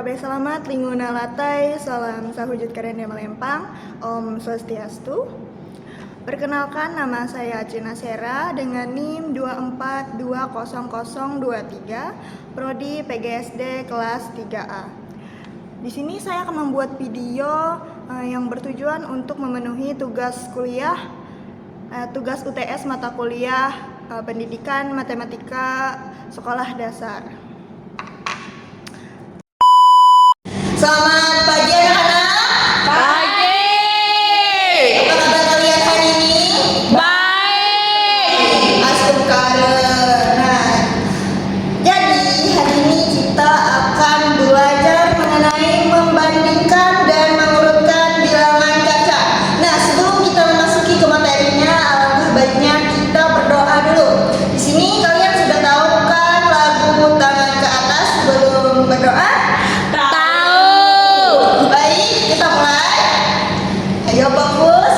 Kabe selamat, linguna latai, salam sahujud karya melempang, Om Swastiastu. Perkenalkan, nama saya Cina Sera dengan NIM 2420023, Prodi PGSD kelas 3A. Di sini saya akan membuat video yang bertujuan untuk memenuhi tugas kuliah, tugas UTS mata kuliah Pendidikan Matematika Sekolah Dasar. Selamat pagi anak-anak. Pagi. Apa kabar kalian hari ini? Baik. Asyukurlah. Jadi hari ini kita akan belajar mengenai membandingkan dan mengurutkan bilangan kaca. Nah, sebelum kita memasuki ke materinya, alangkah baiknya kita berdoa dulu. Di sini kalian sudah tahu kan lagu tangan ke atas sebelum berdoa? Baik, kita mulai. Ayo fokus.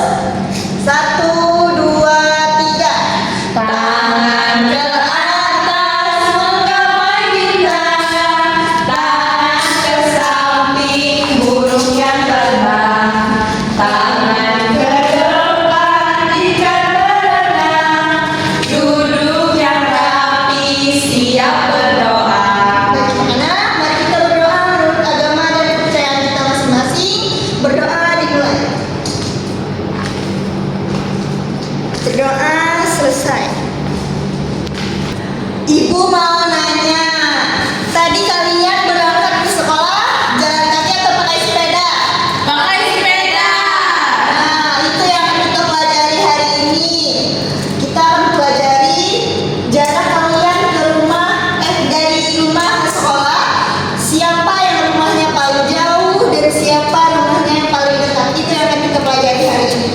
1, 2, 3. Tangan ke atas menggapai bintang, tangan ke samping burung yang terbang, tangan ke depan ikan berenang, duduk yang rapi siap berdoa. Bagaimana? Mari kita berdoa menurut agama dan kepercayaan kita masing-masing. Berdoa dimulai. Berdoa selesai. Ibu mau nanya, tadi kalian berangkat ke sekolah jalan kaki atau pakai sepeda? Pakai sepeda. Nah, itu yang akan kita pelajari hari ini. Kita akan pelajari jarak kalian ke rumah, dari rumah ke sekolah. Siapa yang rumahnya paling jauh dan siapa rumahnya yang paling dekat. Itu yang akan kita pelajari hari ini.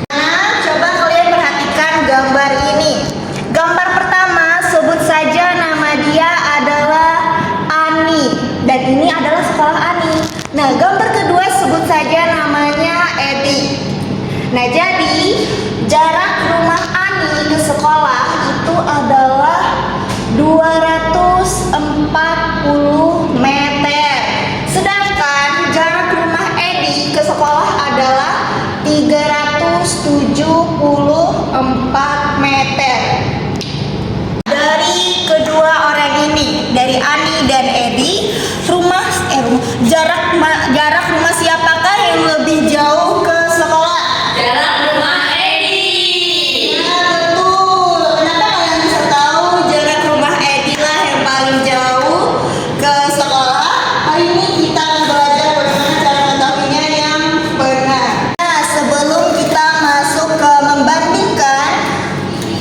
Nah, coba kalian perhatikan gambar ini. Gambar pertama, sebut saja nama dia adalah Ani. Dan ini adalah sekolah Ani. Nah, gambar kedua sebut saja namanya Edi. Nah, jadi jarak rumah Ani ke sekolah itu adalah 240 meter. Sedangkan jarak rumah Edi ke sekolah adalah 374 meter. Dari kedua orang ini, dari Ani dan Edi, jarak rumah siapakah yang lebih jauh ke sekolah? Jarak rumah Edi. Nah, betul. Kenapa kalian bisa tahu jarak rumah Edi lah yang paling jauh ke sekolah? Hari ini kita akan belajar bagaimana cara mengetahuinya yang benar. Nah, sebelum kita masuk ke membandingkan,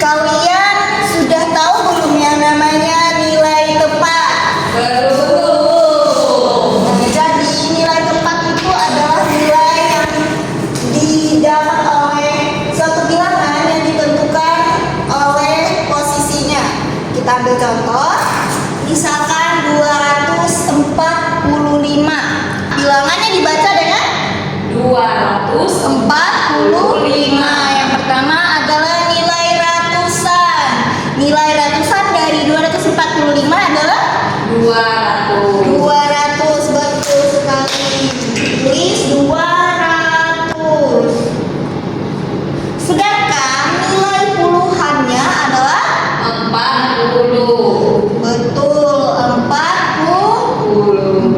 kalian sudah tahu belum yang namanya nilai tepat? Nah, jadi nilai tepat itu adalah nilai yang didapat oleh suatu bilangan yang ditentukan oleh posisinya. Kita ambil contoh, misalkan 245. Bilangannya dibaca dengan 245. Yang pertama adalah nilai ratusan. Nilai ratusan dari 245 adalah 200. Betul sekali. Tulis 200. Sedangkan nilai puluhannya adalah 40. betul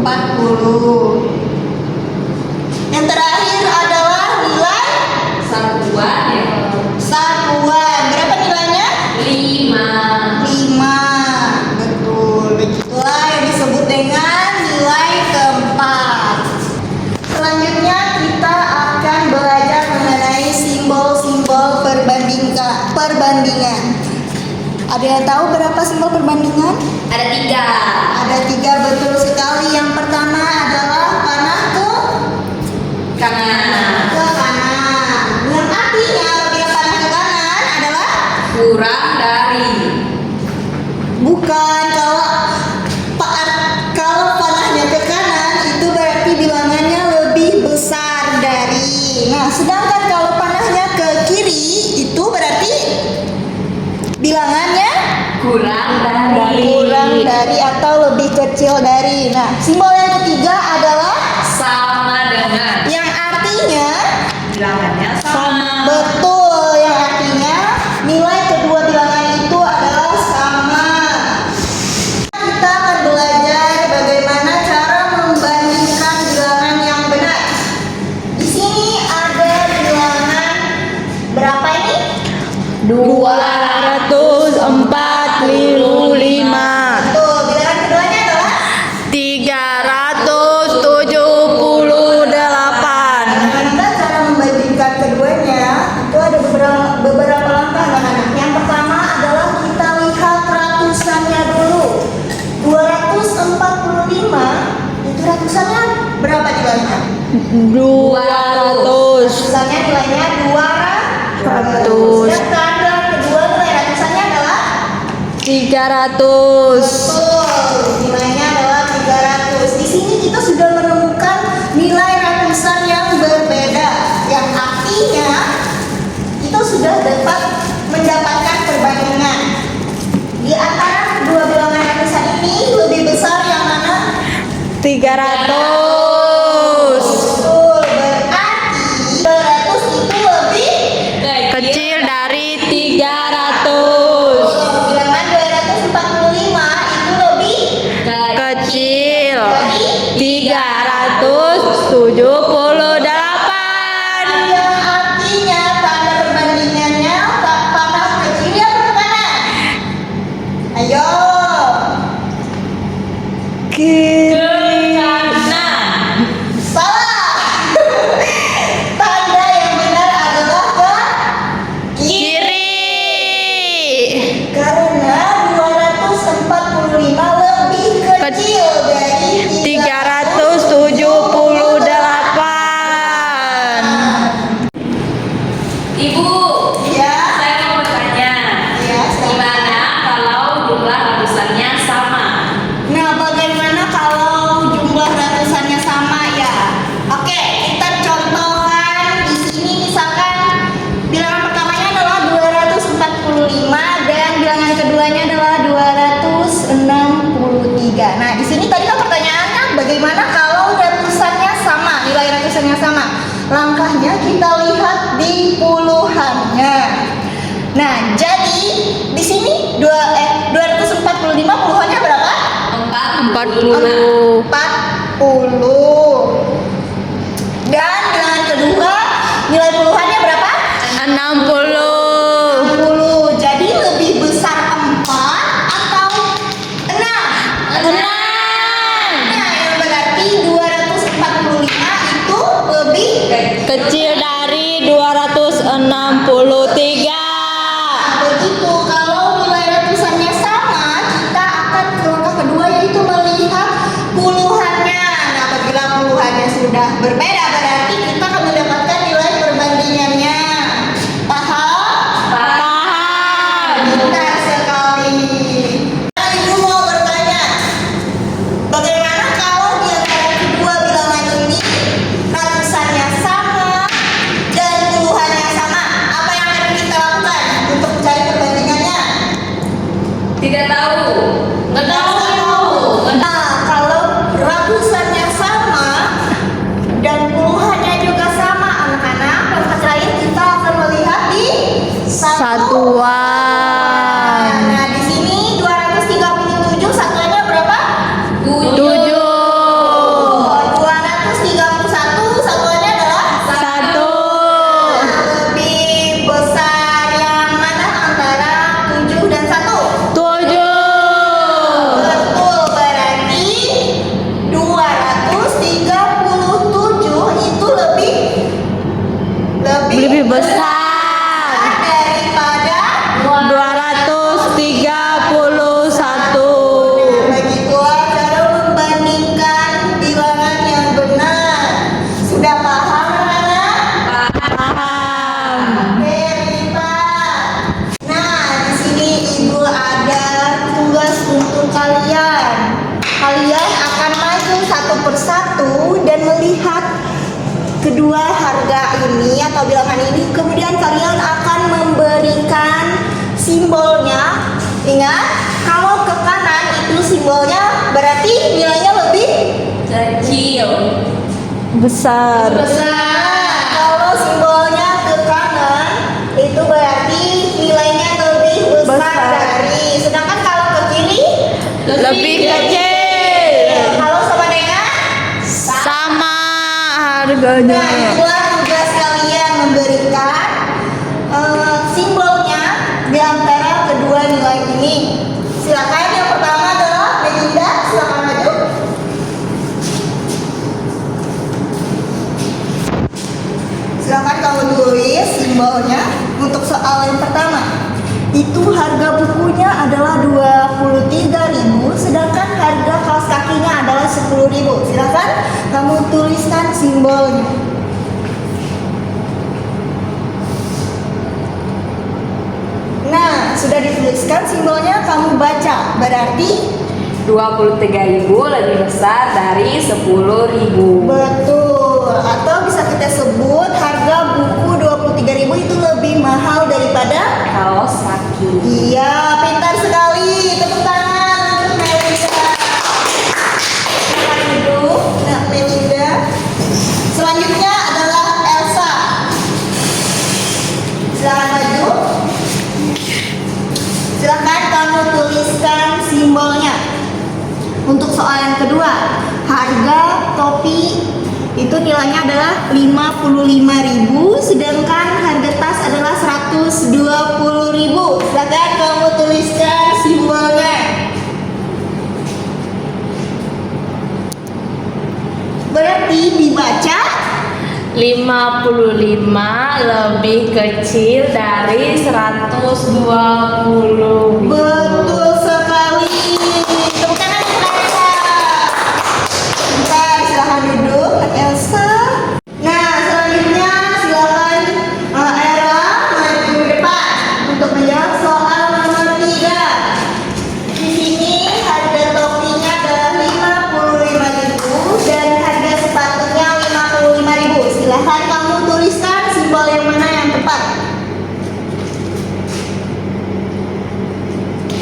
40. Yang terakhir adalah nilai Satuan ya. satuan. Berapa nilainya? 5. 5. Betul. Begitulah yang disebut dengan nilai keempat. Selanjutnya kita akan belajar mengenai simbol-simbol perbandingan. Ada yang tahu berapa simbol perbandingan? Ada 3. Ada 3, betul sekali. Yang pertama adalah panah ke Kanan. kanan. Yang artinya apabila panah ke kanan adalah Kurang dari. bukan. Kalau panahnya ke kanan itu berarti bilangannya lebih besar dari. Nah, sedangkan kalau panahnya ke kiri itu berarti bilangannya Kurang dari. atau lebih kecil dari. Nah, simbol yang ketiga 245. Tuh, bilangan keduanya adalah 378. bagaimana cara membandingkan keduanya? Itu ada beberapa langkah anak-anak. Yang pertama adalah kita lihat ratusannya dulu. 245 itu ratusannya berapa nilainya? 200. Ratusannya nilainya 200. 100. Sedangkan bilangan kedua nilai ratusannya adalah 300. betul, nilainya adalah 300. Di sini kita sudah menemukan nilai ratusan yang berbeda, yang artinya kita sudah dapat mendapatkan perbandingan. Di antara kedua bilangan ratusan ini lebih besar yang mana? 300. Betul, berarti 200 itu lebih Kecil dari 300. bilangan 245 itu lebih Kecil. dari 378. yang artinya tanda perbandingannya panah kecilnya ke kanan. Ayo. Salah. Tanda yang benar adalah ke Kiri. karena 245 lebih kecil dari 378. Ibu, Ya. saya mau bertanya. Ya, Gimana kalau jumlah ratusannya sama? Nah, bagaimana kalau jumlah ratusannya sama ya? Oke, kita contohkan di sini misalkan bilangan pertamanya adalah 245 dan bilangan keduanya adalah 263. Nah, di sini tadi kan pertanyaannya bagaimana kalau ratusannya sama, nilai ratusannya sama? Langkahnya kita lihat di puluhannya. Nah, jadi di sini 245 puluhannya berapa? 40. 40. Dan bilangan kedua nilai puluhannya berapa? 60. 60. Jadi lebih besar 4 atau 6? 6. Nah, yang berarti 245 itu lebih Kecil dari 263. begitu. Kalau nilai ratusannya sama, kita akan ke langkah kedua yaitu melihat puluhannya. Nah, apabila puluhannya sudah berbeda, berarti kita akan mendapatkan nilai perbandingannya. Paham? Paham. Pintar sekali. Nah, Ibu mau bertanya, bagaimana kalau di antara kedua bilangan ini ratusannya sama dan puluhannya sama? Apa yang akan kita lakukan untuk mencari perbandingannya? Tidak tahu. Nggak tahu. Nah, kalau ratusannya sama dan puluhannya juga sama, anak-anak, langkah terakhir kita akan melihat di Satuan. Nah, di sini 237 satuannya berapa? 7. 231 satuannya adalah 1. lebih besar yang mana antara 7 dan 1? 7. Betul, berarti 237 itu lebih besar daripada 231. begitulah cara membandingkan bilangan yang benar. Sudah paham, anak? Paham. Oke, Rita. Nah, di sini Ibu ada tugas untuk kalian. Kalian akan maju satu persatu dan melihat kedua harga ini atau bilangan ini. Kemudian kalian akan memberikan simbolnya. Ingat, kalau ke kanan itu simbolnya berarti nilainya lebih Kecil. Besar. besar. Kalau simbolnya ke kanan itu berarti nilainya lebih besar Besar. dari. Sedangkan kalau ke kiri Lebih kecil. kalau sama dengan Sama Nah, harganya. itulah tugas kalian memberikan simbolnya harga bukunya adalah 23.000, sedangkan harga kaos kakinya adalah 10.000. Silakan kamu tuliskan simbolnya. Nah, sudah dituliskan simbolnya, kamu baca. Berarti 23.000 lebih besar dari 10.000. betul. Atau bisa kita sebut harga buku 23.000 itu lebih mahal daripada. Kaos kaki. Iya, pintar sekali. Tepuk tangan untuk Melinda. Silakan duduk, Nak Melinda. Selanjutnya adalah Elsa. Silakan maju. Silakan kamu tuliskan simbolnya. Untuk soal yang kedua, harga topi itu nilainya adalah 55.000, sedangkan harga tas adalah 120.000. Silakan kamu tuliskan simbolnya. Berarti dibaca 55 lebih kecil dari 120.000. betul sekali. Tepuk tangan untuk Elsa. Bentar, silakan duduk, Kak Elsa. Nah, selanjutnya silakan Era maju ke depan untuk menjawab soal nomor 3. Di sini harga topinya adalah 55.000 dan harga sepatunya 55.000. Silakan kamu tuliskan simbol yang mana yang tepat.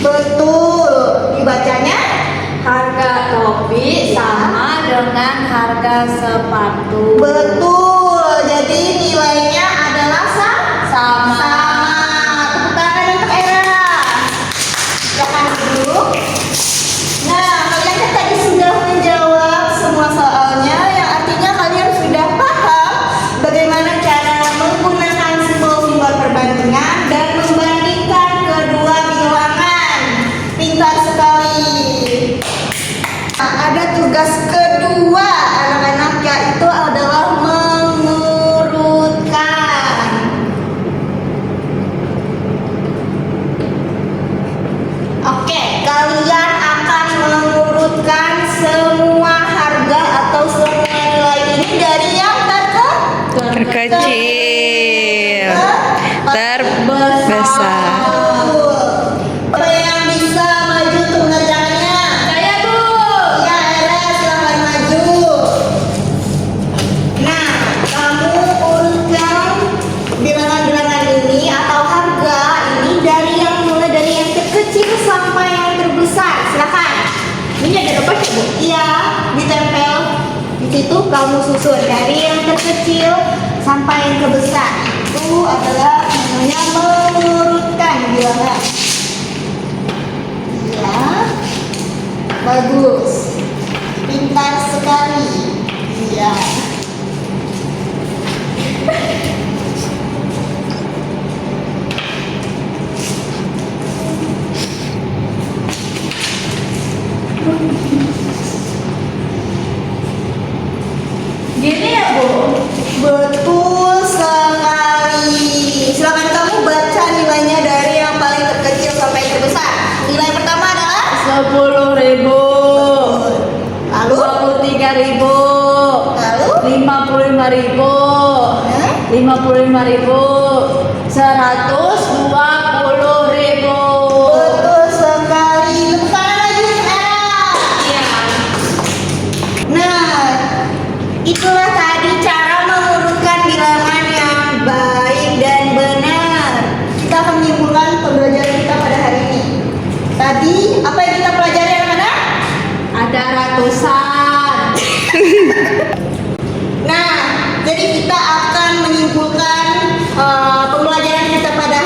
Betul, dibacanya Harga topi sama dengan harga sepatu. betul. Jadi nilainya adalah Sama. Tepuk tangan untuk Era. Silakan duduk. Nah, kalian kan tadi sudah menjawab semua soalnya, yang artinya kalian sudah paham bagaimana cara menggunakan simbol-simbol perbandingan dan membandingkan kedua bilangan. Pintar sekali. Nah, ada tugas kedua anak-anak, yaitu adalah mengurutkan. Oke, kalian akan mengurutkan semua harga atau semua nilai ini dari yang Terkecil. Terbesar. Siapa yang bisa maju untuk mengerjakannya? Saya, Bu. Ya, Era, silakan maju. Nah, kamu urutkan bilangan-bilangan ini atau harga ini dari yang mulai dari yang terkecil sampai yang terbesar. Silakan. Ini ada apa sih, Bu? Iya, ditempel di situ. Kamu susun dari yang terkecil sampai yang terbesar. Itu adalah namanya mengurutkan bilangan. Iya. Bagus. Pintar sekali. Iya. Gini ya, Bu. Betul sekali. Silakan kamu baca nilainya dari yang paling terkecil sampai terbesar. Nilai pertama adalah 10.000. lalu 23.000. lalu 55.000. 55.000. 120.000. betul sekali. Tepuk tangan lagi, Era. Iya. Nah, itulah tadi cara mengurutkan bilangan yang baik dan benar. Kita akan menyimpulkan pembelajaran kita pada hari ini. Tadi apa yang kita pelajari anak-anak? Ada ratusan. Nah, jadi kita akan menyimpulkan pembelajaran kita pada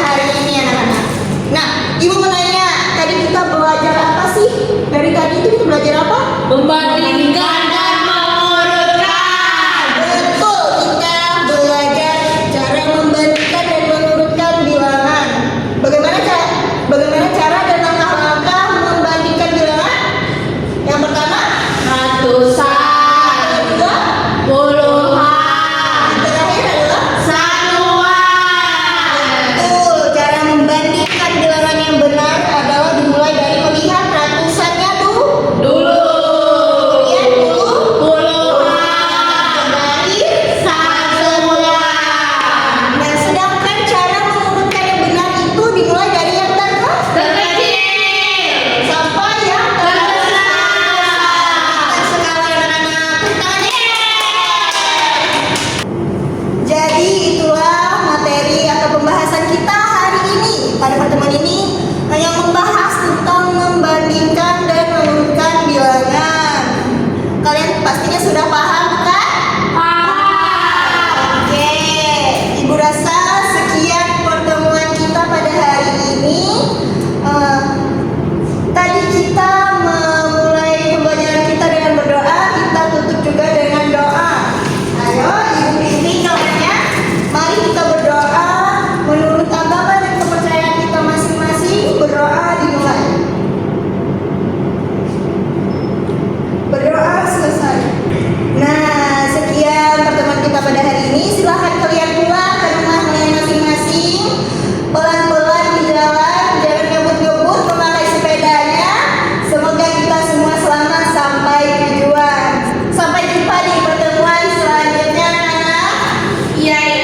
Kiai